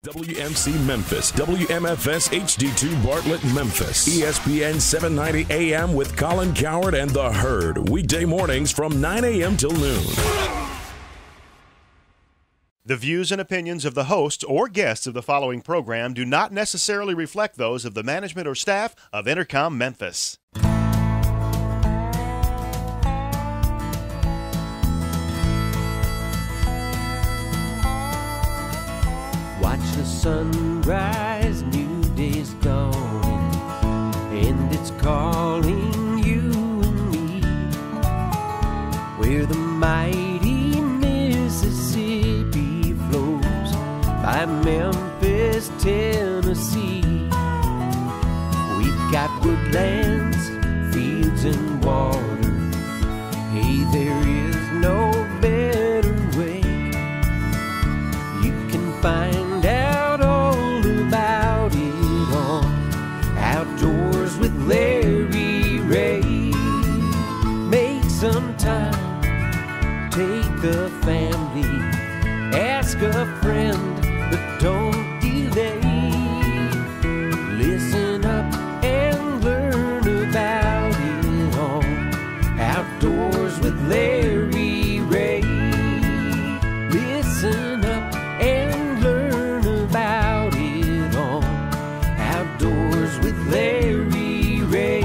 WMC Memphis, WMFS HD2 Bartlett Memphis, ESPN 790 AM with Colin Coward and The Herd, weekday mornings from 9 a.m. till noon. The views and opinions of the hosts or guests of the following program do not necessarily reflect those of the management or staff of Intercom Memphis. Watch the sunrise, new day's dawning, and it's calling you and me. Where the mighty Mississippi flows by Memphis, Tennessee. We've got woodlands, fields, and water. Hey, there is no better way. You can find out all about it on Outdoors with Larry Ray. Make some time, take the family, ask a friend, but don't delay. Listen up and learn about it on Outdoors with Larry Ray. Listen up and learn about it on Outdoors with Larry Ray.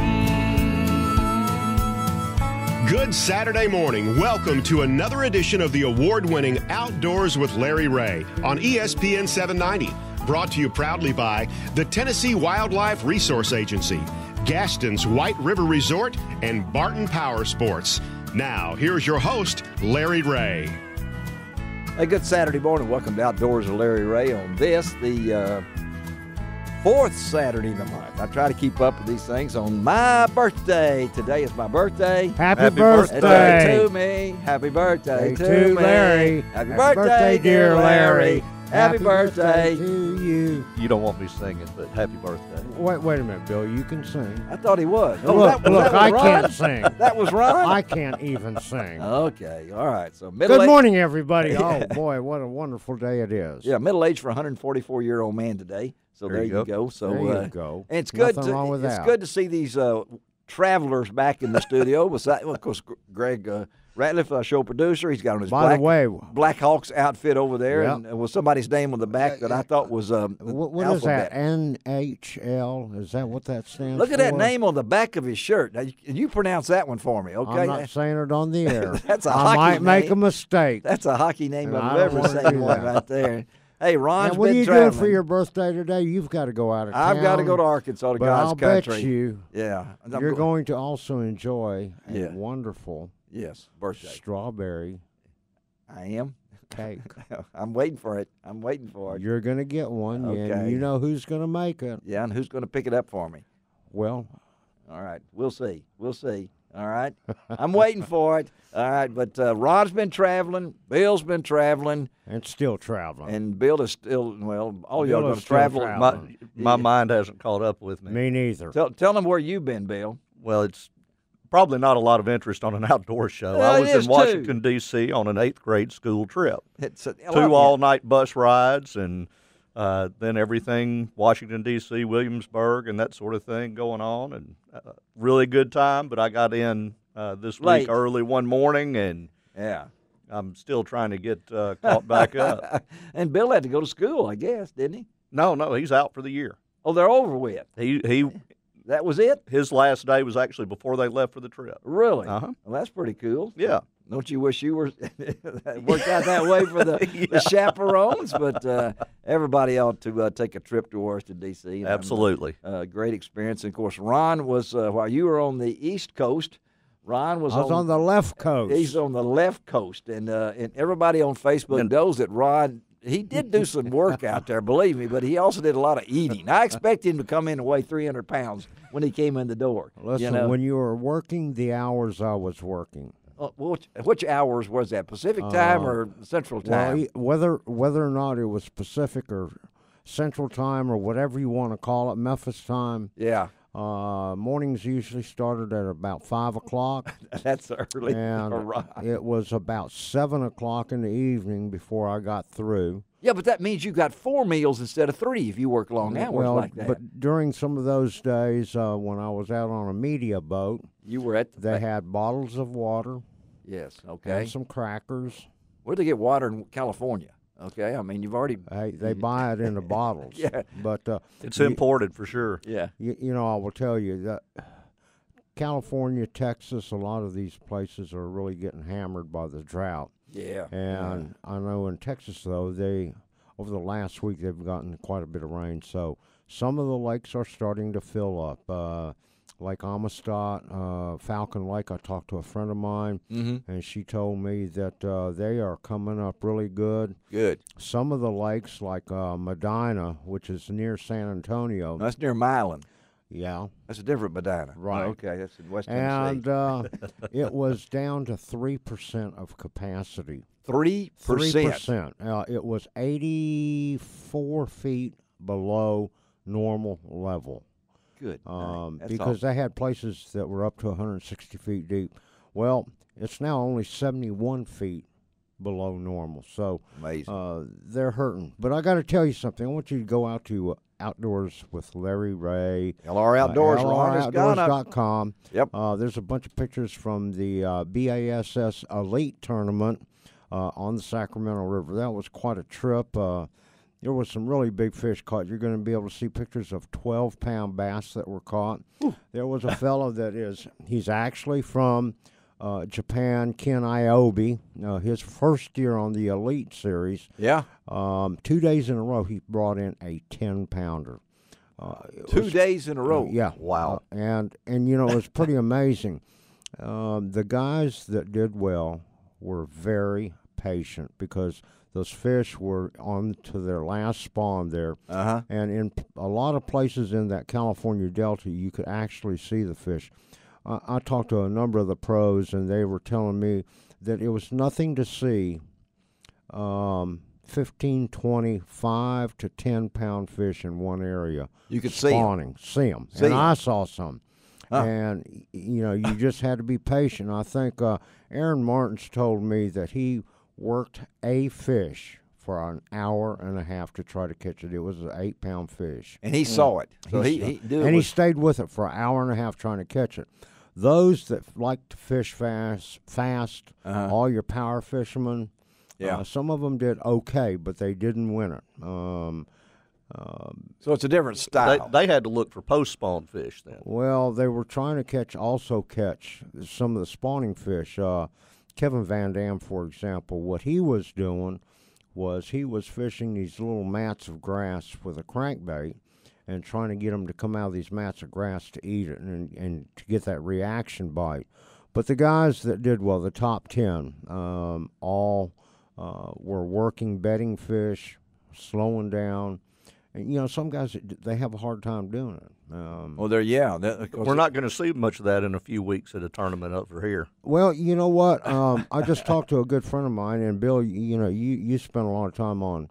Good Saturday morning. Welcome to another edition of the award-winning Outdoors with Larry Ray on ESPN 790. Brought to you proudly by the Tennessee Wildlife Resource Agency, Gaston's White River Resort, and Barton Power Sports. Now, here's your host, Larry Ray. Hey, good Saturday morning. Welcome to Outdoors with Larry Ray on this, the fourth Saturday of the month. I try to keep up with these things on my birthday. Today is my birthday. Happy birthday to me. Happy birthday to me. Larry. Happy birthday, dear Larry. Happy birthday to you. You don't want me singing, but happy birthday. Wait a minute, Bill. You can sing. I thought he was. Look, that I was can't sing. That was Ron? I can't even sing. Okay, all right. So Good morning, everybody. Oh, boy, what a wonderful day it is. Yeah, middle age for a 144-year-old man today. So there you go. So there you go. And it's Nothing good. wrong with it's that. good to see these travelers back in the studio. Besides, well, of course, Greg Ratliff, our show producer, he's got on his Black Hawks outfit over there, Yep. and with somebody's name on the back that I thought was What is that? NHL? Is that what that stands for? Look at that name on the back of his shirt. Now, you pronounce that one for me, okay? I'm not saying it on the air. That's a I hockey might make name. a mistake. That's a hockey name And I've I don't ever wanna seen do one that. right there. Hey, Ron's Now, what are been you traveling. doing for your birthday today? You've got to go out of town. I've got to go to Arkansas to but God's I'll country. bet you Yeah. you're going to also enjoy a Yeah. wonderful birthday. strawberry I am. cake. I'm waiting for it. You're going to get one, Okay. and you know who's going to make it. Yeah, and who's going to pick it up for me? Well, All right, we'll see. All right, I'm waiting for it. All right, but Ron's been traveling, Bill's been traveling, and still traveling. and Bill is still, well, all y'all Bill going is to still travel. traveling. My mind hasn't caught up with me. Me neither. Tell them where you've been, Bill. Well, it's probably not a lot of interest on an outdoor show. Well, I it was is, in Washington, D.C. on an 8th grade school trip. It's a 2 all-night bus rides and then everything, Washington, D.C., Williamsburg, and that sort of thing going on. And really good time, but I got in this Late. week early one morning, and Yeah. I'm still trying to get caught back up. And Bill had to go to school, I guess, didn't he? No, he's out for the year. Oh, they're over with. That was it? His last day was actually before they left for the trip. Really? Uh-huh. Well, that's pretty cool. Yeah. Don't you wish you were worked out that way for the chaperones? But everybody ought to take a trip to Washington, D.C. Absolutely. Great experience. And, of course, Ron was, while you were on the East Coast, Ron was I was on the left coast. He's on the left coast. And everybody on Facebook knows that Ron, he did do some work out there, believe me, but he also did a lot of eating. I expect him to come in and weigh 300 pounds when he came in the door. Listen, when you were working the hours I was working. Which hours was that? Pacific time or Central time? Well, whether or not it was Pacific or Central time or whatever you want to call it, Memphis time. Yeah. Mornings usually started at about 5 o'clock. That's early. And All right. it was about 7 o'clock in the evening before I got through. Yeah, but that means you got 4 meals instead of 3 if you work long hours Well, like that. but during some of those days when I was out on a media boat, you were at the they had bottles of water Yes, okay. and some crackers. Where do they get water in California? Okay, I mean, you've already. Hey, they buy it in the bottles. Yeah. But It's imported for sure. Yeah. you know, I will tell you that California, Texas, a lot of these places are really getting hammered by the drought. Yeah. And I know in Texas, though, over the last week, they've gotten quite a bit of rain. So some of the lakes are starting to fill up. Lake Amistad, Falcon Lake, I talked to a friend of mine, and she told me that they are coming up really good. Good. Some of the lakes, like Medina, which is near San Antonio. That's near Milan. Yeah. That's a different Medina. Right. Oh, okay, that's in West Tennessee. And it was down to 3% of capacity. 3%. 3%. It was 84 feet below normal level. Good. Because they had places that were up to 160 feet deep. Well, it's now only 71 feet below normal. So amazing. They're hurting. But I got to tell you something. I want you to go out to Outdoors with Larry Ray. LR Outdoors. LROutdoors.com. Yep. There's a bunch of pictures from the BASS Elite Tournament on the Sacramento River. That was quite a trip. There was some really big fish caught. You're going to be able to see pictures of 12-pound bass that were caught. Ooh. There was a fellow he's actually from Japan, Ken Iobe. His first year on the Elite Series. Yeah. 2 days in a row, he brought in a 10-pounder. 2 days in a row? Yeah. Wow. And you know, it was pretty amazing. The guys that did well were very patient because those fish were on to their last spawn there. Uh-huh. And in a lot of places in that California Delta, you could actually see the fish. I talked to a number of the pros, and they were telling me that it was nothing to see 15, 20, 5 to 10-pound fish in one area. You could see spawning. See them. And I saw some. And, you know, you just had to be patient. I think Aaron Martins told me that he worked a fish for an hour and a half to try to catch it. It was an 8-pound fish. And he saw it. So he stayed with it for an hour and a half trying to catch it. Those that like to fish fast, all your power fishermen, some of them did okay, but they didn't win it. So it's a different style. They had to look for post-spawn fish then. Well, they were trying to catch some of the spawning fish. Kevin Van Dam, for example, what he was doing was he was fishing these little mats of grass with a crankbait and trying to get them to come out of these mats of grass to eat it and to get that reaction bite. But the guys that did well, the top 10, all were working bedding fish, slowing down. And, you know, some guys, they have a hard time doing it. We're not going to see much of that in a few weeks at a tournament over here. Well, you know what? I just talked to a good friend of mine, and Bill, you know, you spent a lot of time on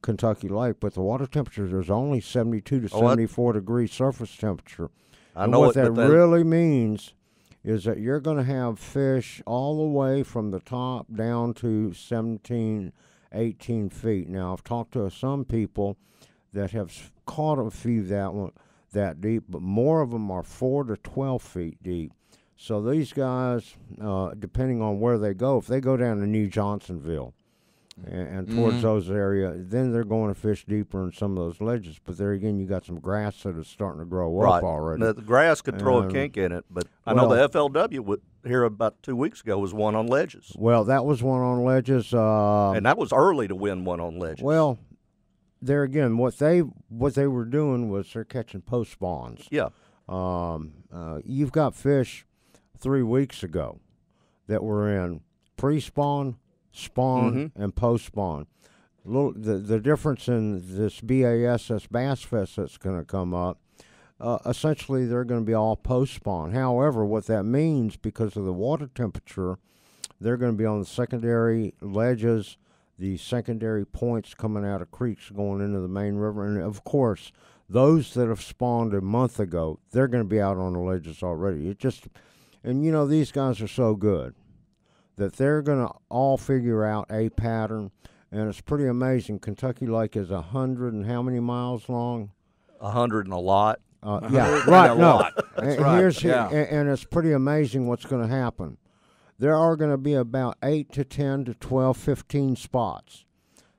Kentucky Lake, but the water temperature is only 72 to 74 degrees surface temperature. I know what that really means is that you're going to have fish all the way from the top down to 17, 18 feet. Now, I've talked to some people that have caught a few that deep, but more of them are 4 to 12 feet deep. So these guys, depending on where they go, if they go down to New Johnsonville and towards those areas, then they're going to fish deeper in some of those ledges. But there again, you got some grass that is starting to grow up already. The grass could throw a kink in it, but I know the FLW here about 2 weeks ago was one on ledges. Well, that was one on ledges. And that was early to win one on ledges. Well, there again, what they were doing was they're catching post spawns. Yeah. You've got fish 3 weeks ago that were in pre-spawn, spawn, and post-spawn. The difference in this BASS Bass Fest that's going to come up, essentially they're going to be all post-spawn. However, what that means, because of the water temperature, they're going to be on the secondary ledges, the secondary points coming out of creeks going into the main river, and of course those that have spawned a month ago, they're going to be out on the ledges already. And you know, these guys are so good that they're going to all figure out a pattern, and it's pretty amazing. Kentucky Lake is 100 and how many miles long? 100 and a lot. Yeah, right. No, That's and right, yeah. and it's pretty amazing what's going to happen. There are going to be about 8 to 10 to 12, 15 spots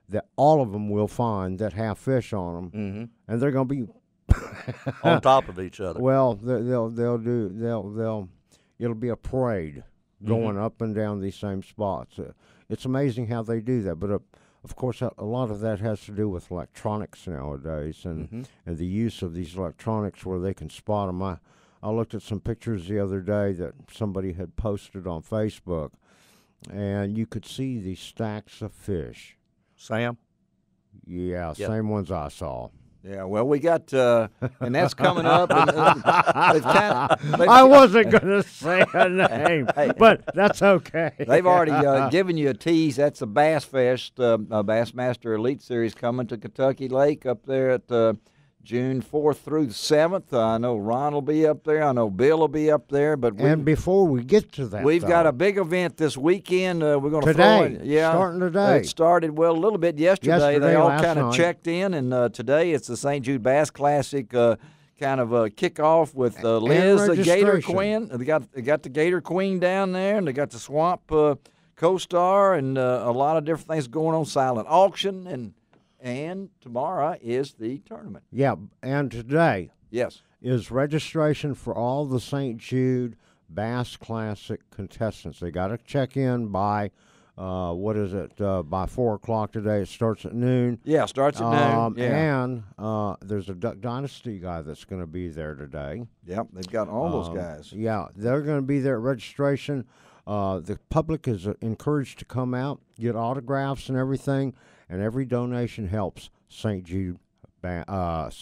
that all of them will find that have fish on them, and they're going to be on top of each other. Well, it'll be a parade going up and down these same spots. It's amazing how they do that, but of course, a lot of that has to do with electronics nowadays and the use of these electronics where they can spot them. I looked at some pictures the other day that somebody had posted on Facebook, and you could see these stacks of fish. Sam? Yeah, Yep. same ones I saw. Yeah, well, we got, and that's coming up. I wasn't going to say a name, but that's okay. They've already given you a tease. That's the Bass Fest, Bassmaster Elite Series coming to Kentucky Lake up there at June 4th through the 7th. I know Ron will be up there. I know Bill will be up there. And before we get to that, we've got a big event this weekend. We're going to today, throw in, starting today. It started, well, a little bit yesterday. They all kind of night. checked in, and today it's the St. Jude Bass Classic kind of kickoff with Liz, the Gator Queen. They got the Gator Queen down there, and they got the Swamp Co-Star, and a lot of different things going on. Silent auction, and tomorrow is the tournament. Yeah, and today is registration for all the St. Jude Bass Classic contestants. They got to check in by, by 4 o'clock today. It starts at noon. Yeah, starts at noon. Yeah. And there's a Duck Dynasty guy that's going to be there today. Yep, they've got all those guys. Yeah, they're going to be there at registration. The public is encouraged to come out, get autographs and everything, and every donation helps St. Jude Hospital.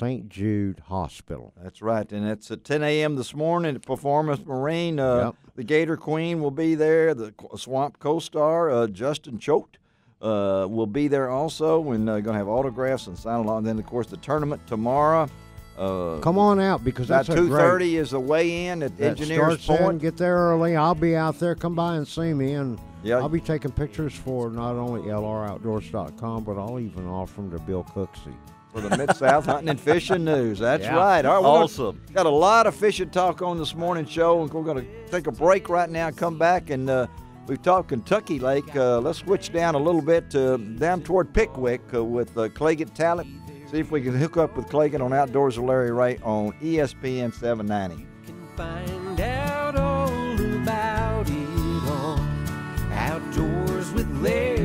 That's right, and it's at 10 a.m. this morning at Performance Marine. The Gator Queen will be there. The Swamp Co-Star, Justin Choate, will be there also, and going to have autographs and sign along. And then, of course, the tournament tomorrow. Come on out because that's at 2:30 is the weigh-in at Engineers Point. Get there early. I'll be out there. Come by and see me, and yeah. I'll be taking pictures for not only LROutdoors.com, but I'll even offer them to Bill Cooksey. For the Mid-South Hunting and Fishing News. That's Yeah. right. All right, Awesome. Got a lot of fishing talk on this morning's show, and we're going to take a break right now, come back, and we've talked Kentucky Lake. Let's switch down a little bit down toward Pickwick with Claggett Talent. See if we can hook up with Claggett on Outdoors with Larry Ray on ESPN 790. You can find out all about it on Outdoors with Larry.